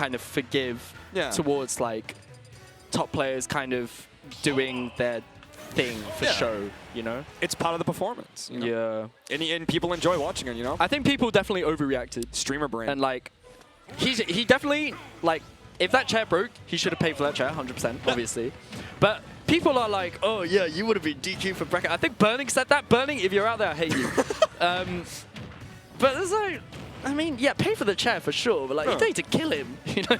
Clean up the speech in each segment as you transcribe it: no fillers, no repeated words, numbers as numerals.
kind of forgive towards like top players kind of doing their thing for show, you know? It's part of the performance, you know? Yeah. And people enjoy watching it, you know? I think people definitely overreacted. Streamer brain. And like, he definitely, like, if that chair broke, he should have paid for that chair, 100%, obviously. But people are like, oh yeah, you would have been DQ'd for bracket. I think Burning said that. Burning, if you're out there, I hate you. But it's like, I mean, yeah, pay for the chair for sure, but like, you don't need to kill him, you know?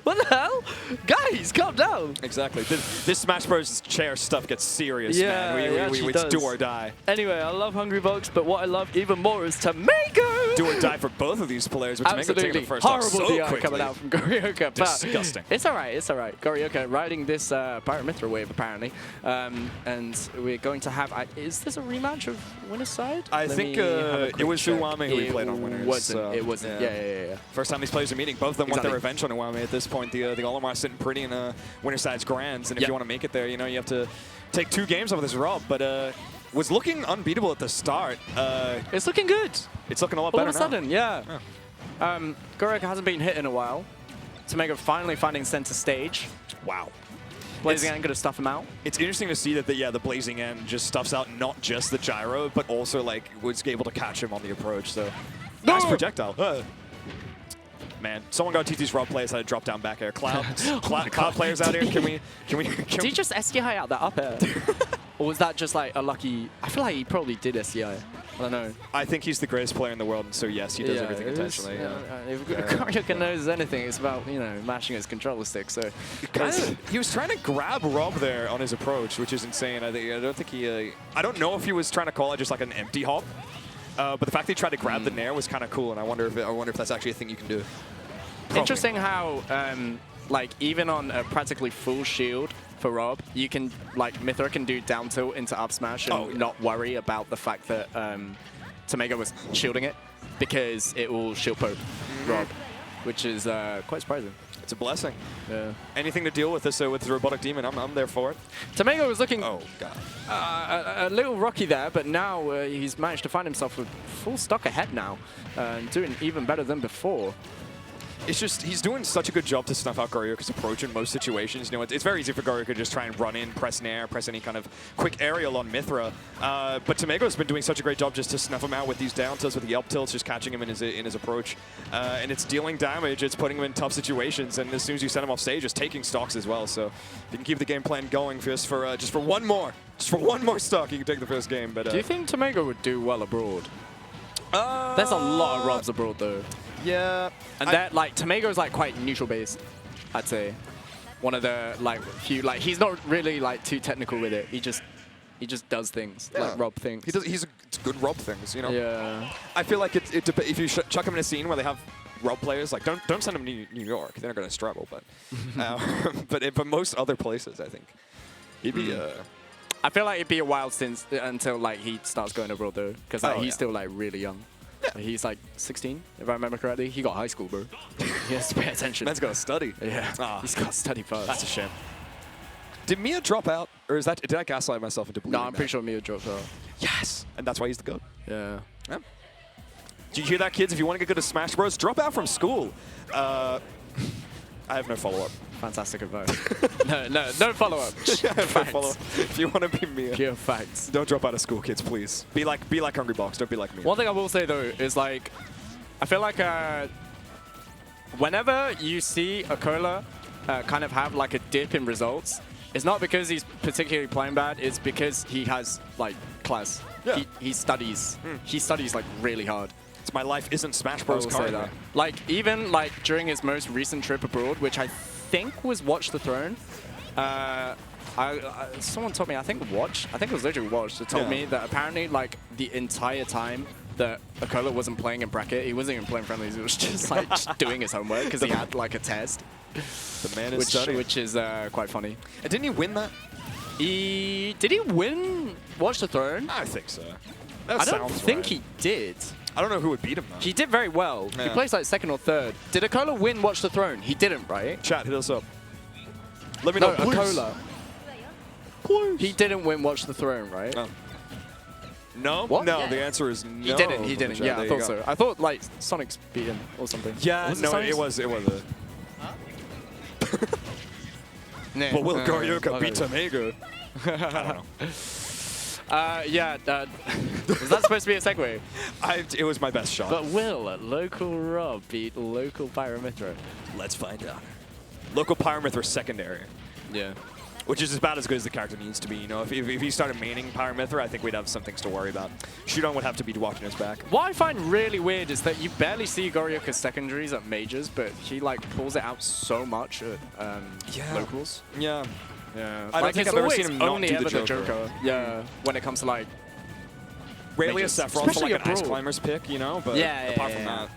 What the hell? Guys, calm down. Exactly. This Smash Bros. Chair stuff gets serious, yeah, man. It's do or die. Anyway, I love Hungrybox, but what I love even more is tameigo. Do or die for both of these players, with tameigo taking the first horrible so DI quickly. coming out from Gorioka. Disgusting. It's all right, it's all right. Gorioka riding this Pyra Mythra wave, apparently. And we're going to have, is this a rematch of winner's side? I think it was Uwame who we played on winners. It wasn't. Yeah. First time these players are meeting. Both of them want their revenge on Uwame at this point. The Olimar sitting pretty in winner's side's grands, and if you want to make it there, you know, you have to take 2 games off of this Rob. But was looking unbeatable at the start. It's looking good. It's looking a lot better now. All of a sudden, yeah. Gorioka hasn't been hit in a while. tameigo finally finding center stage. Wow. Blazing End gonna stuff him out. It's interesting to see that the Blazing End just stuffs out not just the gyro, but also like was able to catch him on the approach. So nice projectile. Man, someone got TT's Rob players had to drop down back air. Cloud players out here. Can we? Did he just SDI out that up air? Or was that just like a lucky? I feel like he probably did SDI. I don't know. I think he's the greatest player in the world, and so yes, he does everything intentionally. If Gorioka knows anything, it's about mashing his controller stick. So he was trying to grab Rob there on his approach, which is insane. I don't know if he was trying to call it just like an empty hop, but the fact that he tried to grab the nair was kind of cool, and I wonder if that's actually a thing you can do. Probably. Interesting how like even on a practically full shield for Rob, you can, like, Mythra can do down tilt into up smash and not worry about the fact that tameigo was shielding it, because it will shield poke Rob, which is quite surprising. It's a blessing. Yeah. Anything to deal with this with the Robotic Demon, I'm there for it. tameigo was looking oh god a little rocky there, but now he's managed to find himself with full stock ahead now, doing even better than before. It's just, he's doing such a good job to snuff out Gorioka's approach in most situations. You know, it's very easy for Gorioka to just try and run in, press nair, press any kind of quick aerial on Mythra. But tameigo's been doing such a great job just to snuff him out with these down tilts, with the up tilts, just catching him in his approach. And it's dealing damage, it's putting him in tough situations, and as soon as you send him off stage, it's taking stocks as well. So if you can keep the game plan going just for one more stock, you can take the first game. But do you think tameigo would do well abroad? There's a lot of Robs abroad though. Yeah, and that like tameigo's like quite neutral based, I'd say. One of the like few, like, he's not really like too technical with it. He just does things like Rob things. He's good Rob things, you know. Yeah. I feel like if you chuck him in a scene where they have Rob players, like don't send him to New York. They're not going to struggle, but but most other places, I think he'd be. I feel like it'd be a while until like he starts going abroad though, because like, he's still like really young. Yeah. He's like 16, if I remember correctly. He got high school, bro. He has to pay attention. Man's got to study. Yeah, he's got to study first. That's a shame. Did Mia drop out, or did I gaslight myself into believing No, I'm pretty sure Mia dropped out. Yes, and that's why he's the GOAT. Yeah. Do you hear that, kids? If you want to get good at Smash Bros, drop out from school. I have no follow-up. Fantastic advice. no follow-up. If you want to be Mia, pure facts. Don't drop out of school, kids, please. Be like Hungrybox. Don't be like me. One thing I will say though is like, I feel like whenever you see a Cola kind of have like a dip in results, it's not because he's particularly playing bad. It's because he has like class. Yeah. He studies. He studies like really hard. It's my life isn't Smash Bros. Currently. Like even like during his most recent trip abroad, which I think was Watch the Throne. Someone told me, I think it was literally Watch that told me that apparently like the entire time that Akola wasn't playing in bracket, he wasn't even playing friendlies, he was just like doing his homework because he had like a test. The man is studying. Which is quite funny. And didn't he win that? Did he win Watch the Throne? I think so. I don't think he did. I don't know who would beat him, though. He did very well. Yeah. He placed like second or third. Did Akola win Watch the Throne? He didn't, right? Chat, hit us up. Let me know, please. Akola. Please. He didn't win Watch the Throne, right? No? What? No, the answer is no. He didn't. Yeah, I thought so. I thought like Sonic's beat him or something. Yeah, no, it was But will Gorioka beat tameigo? I don't know. Yeah, was that supposed to be a segue? It was my best shot. But will local Rob beat local Pyra Mythra? Let's find out. Local Pyra Mythra secondary. Yeah. Which is about as good as the character needs to be. You know, if he started maining Pyra Mythra, I think we'd have some things to worry about. Shudong would have to be watching his back. What I find really weird is that you barely see Gorioka's secondaries at majors, but he like pulls it out so much at locals. Yeah. Yeah. I don't think I've ever seen him not do the Joker. Yeah. When it comes to like rarely majors. a Sephiroth for like an Ice Climbers pick, you know? But apart from that.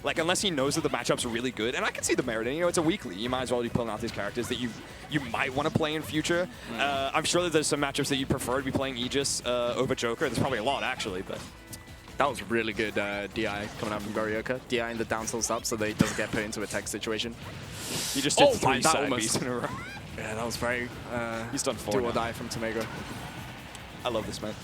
Like, unless he knows that the matchup's really good, and I can see the merit in it. You know, it's a weekly. You might as well be pulling out these characters that you might want to play in future. I'm sure that there's some matchups that you'd prefer to be playing Aegis over Joker. There's probably a lot, actually, but... That was really good DI coming out from Gorioka. DI in the down tilt up so that he doesn't get put into a tech situation. He just did 3 side Bs in a row. Yeah, that was very... He's done 4 do or die from tameigo. I love this man.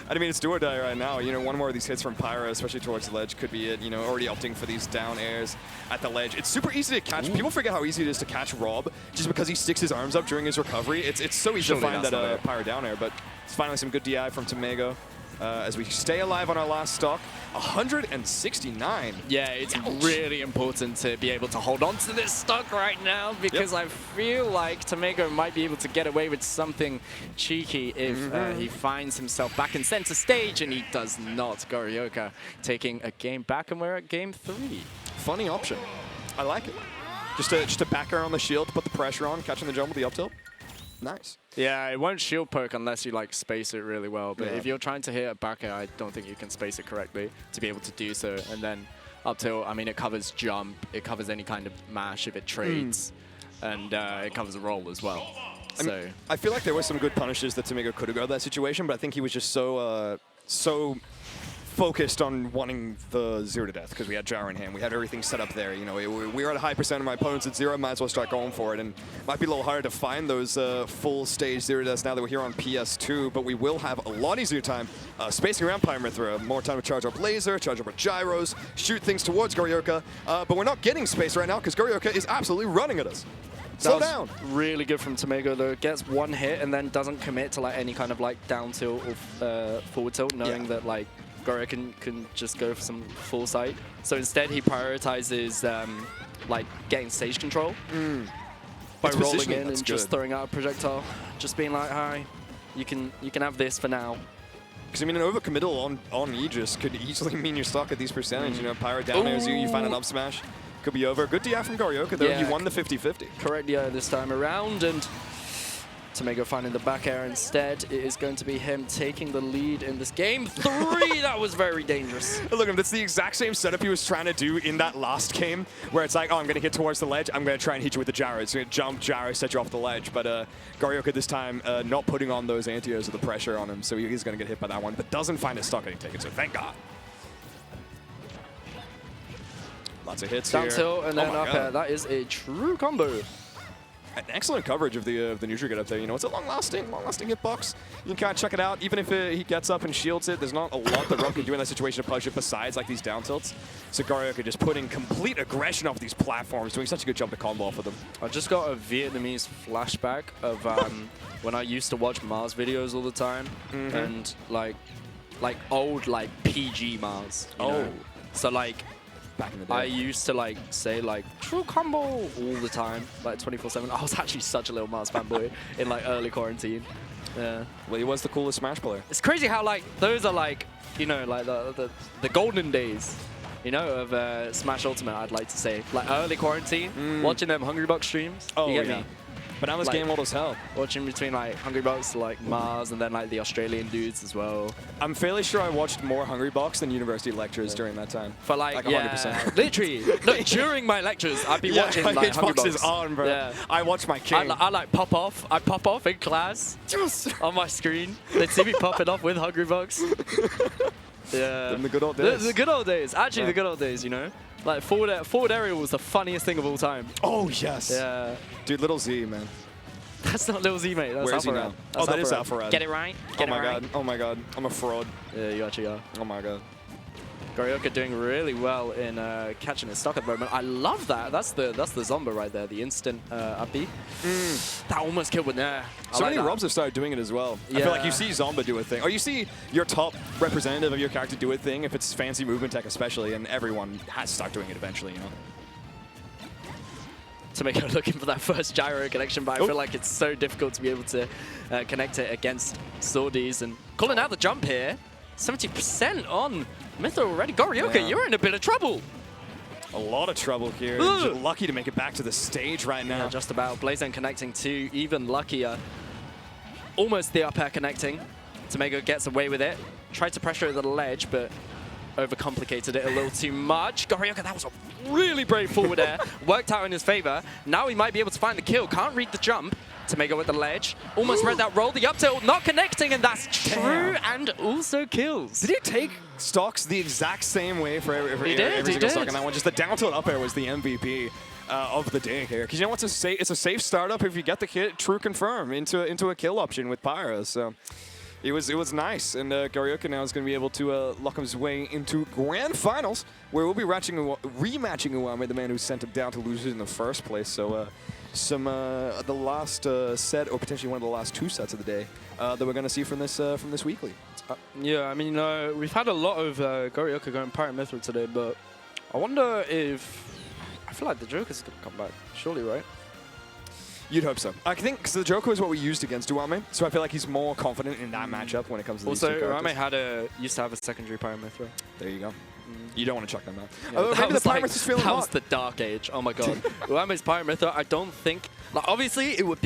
I mean, it's do or die right now. You know, one more of these hits from Pyra, especially towards the ledge, could be it. You know, already opting for these down airs at the ledge. It's super easy to catch. Ooh. People forget how easy it is to catch Rob just because he sticks his arms up during his recovery. It's so easy to find that Pyra down air, but it's finally some good DI from tameigo. As we stay alive on our last stock, 169. Yeah, it's really important to be able to hold on to this stock right now because I feel like tameigo might be able to get away with something cheeky if he finds himself back in center stage, and he does not. Gorioka taking a game back, and we're at game 3. Funny option. I like it. Just a back air on the shield, put the pressure on, catching the jump with the up tilt. Nice. Yeah, it won't shield poke unless you like space it really well. But if you're trying to hit a back air, I don't think you can space it correctly to be able to do so. And then up tilt, I mean, it covers jump, it covers any kind of mash if it trades, and it covers a roll as well. I feel like there were some good punishes that tameigo could have got that situation, but I think he was just so focused on wanting the 0 to death because we had Jar in hand. We had everything set up there. You know, we were at a high percent of my opponents at 0. Might as well start going for it. And might be a little harder to find those full stage 0 to deaths now that we're here on PS2. But we will have a lot easier time spacing around Pyra Mythra. More time to charge up laser, charge up our gyros, shoot things towards Gorioka. But we're not getting space right now because Gorioka is absolutely running at us. Slow down. Really good from tameigo though. Gets 1 hit and then doesn't commit to like any kind of like down tilt or forward tilt, knowing that like Gorioka can just go for some full sight. So instead he prioritizes like getting stage control by rolling in and just throwing out a projectile. Just being like, hi, you can have this for now. Because I mean, an overcommittal on Aegis could easily mean you're stuck at these percentages. You know, Pyra down airs you find an up smash. Could be over. Good DI from Gorioka though. He won the 50-50. Correct DI this time around, and tameigo finding the back air instead. It is going to be him taking the lead in this game 3. That was very dangerous. Look, that's the exact same setup he was trying to do in that last game, where it's like, oh, I'm going to hit towards the ledge. I'm going to try and hit you with the gyro. It's going to jump, gyro, set you off the ledge. But Gorioka this time not putting on those anti-airs with the pressure on him, so he's going to get hit by that one, but doesn't find his stock getting taken, so thank God. Lots of hits down here. tilt and then up air. That is a true combo. An excellent coverage of the neutral get up there. You know, it's a long-lasting hitbox. You can kind of check it out. Even if he gets up and shields it, there's not a lot that Rob can do in that situation to punish it besides like these down tilts. So Gorioka just putting complete aggression off these platforms, doing such a good job to combo off of them. I just got a Vietnamese flashback of when I used to watch Mars videos all the time, and like old like PG Mars. You know? So like. Back in the day. I used to like say like true combo all the time, like 24/7. I was actually such a little Mars fanboy in like early quarantine. Yeah. Well, he was the coolest Smash player. It's crazy how like those are like, you know, like the golden days, you know, of Smash Ultimate. I'd like to say like early quarantine, watching them Hungry Bucks streams. Oh, you get me? But now this game old as hell. Watching between like Hungry Bucks, like Mars, and then like the Australian dudes as well. I'm fairly sure I watched more Hungry Bucks than university lectures during that time. For like 100%. Literally. No, during my lectures, I'd be watching like Hungry Bucks. Is on, bro. Yeah. I watch my king. I like pop off. I pop off in class on my screen. They'd see me popping off with Hungry Bucks. Yeah. The good old days. The good old days. Actually, the good old days, you know? Like forward aerial was the funniest thing of all time. Oh, yes. Yeah. Dude, Little Z, man. That's not Lil Z, mate. That's Where is he now? Oh, that is Alpharad. Get it right. Oh my god. I'm a fraud. Yeah, you actually are. Oh my god. Gorioka doing really well in catching his stock at the moment. I love that. That's the Zomba right there, the instant up B. That almost killed with Nair. So many Robs have started doing it as well. Yeah. I feel like you see Zomba do a thing, or you see your top representative of your character do a thing, if it's fancy movement tech especially, and everyone has to start doing it eventually, you know? tameigo looking for that first gyro connection, but I feel like it's so difficult to be able to connect it against Swordies. And calling out the jump here, 70% on Mythra already. Gorioka, you're in a bit of trouble. A lot of trouble here. Just lucky to make it back to the stage right now. Yeah, just about. Blazon connecting too, even luckier. Almost the up air connecting. tameigo gets away with it. Tried to pressure the ledge, but overcomplicated it a little too much. Gorioka, that was a really brave forward air. Worked out in his favor. Now he might be able to find the kill. Can't read the jump. tameigo with the ledge. Almost read that roll. The up tilt not connecting, and that's true and also kills. Did he take stocks the exact same way for every single stock on that one? Just the down tilt up air was the MVP of the day here. Because you know what's it's a safe startup if you get the hit, true confirm into a kill option with Pyra. So it was nice, and Gorioka now is going to be able to lock his way into grand finals, where we'll be rematching Uame, the man who sent him down to lose in the first place. So the last set, or potentially one of the last 2 sets of the day, that we're going to see from this weekly. Yeah, I mean, we've had a lot of Gorioka going Pyra Mythra today, but I wonder if I feel like the Joker's going to come back. Surely, right? You'd hope so. I think because the Joker is what we used against Uame, so I feel like he's more confident in that matchup when it comes to these two characters. Uame used to have a secondary Pyra Mythra. There you go. You don't want to chuck them out. Yeah, maybe the Pyra Mythra's feeling that was the dark age. Oh my god. Uame's Pyra Mythra, I don't think... Like, obviously, it would beat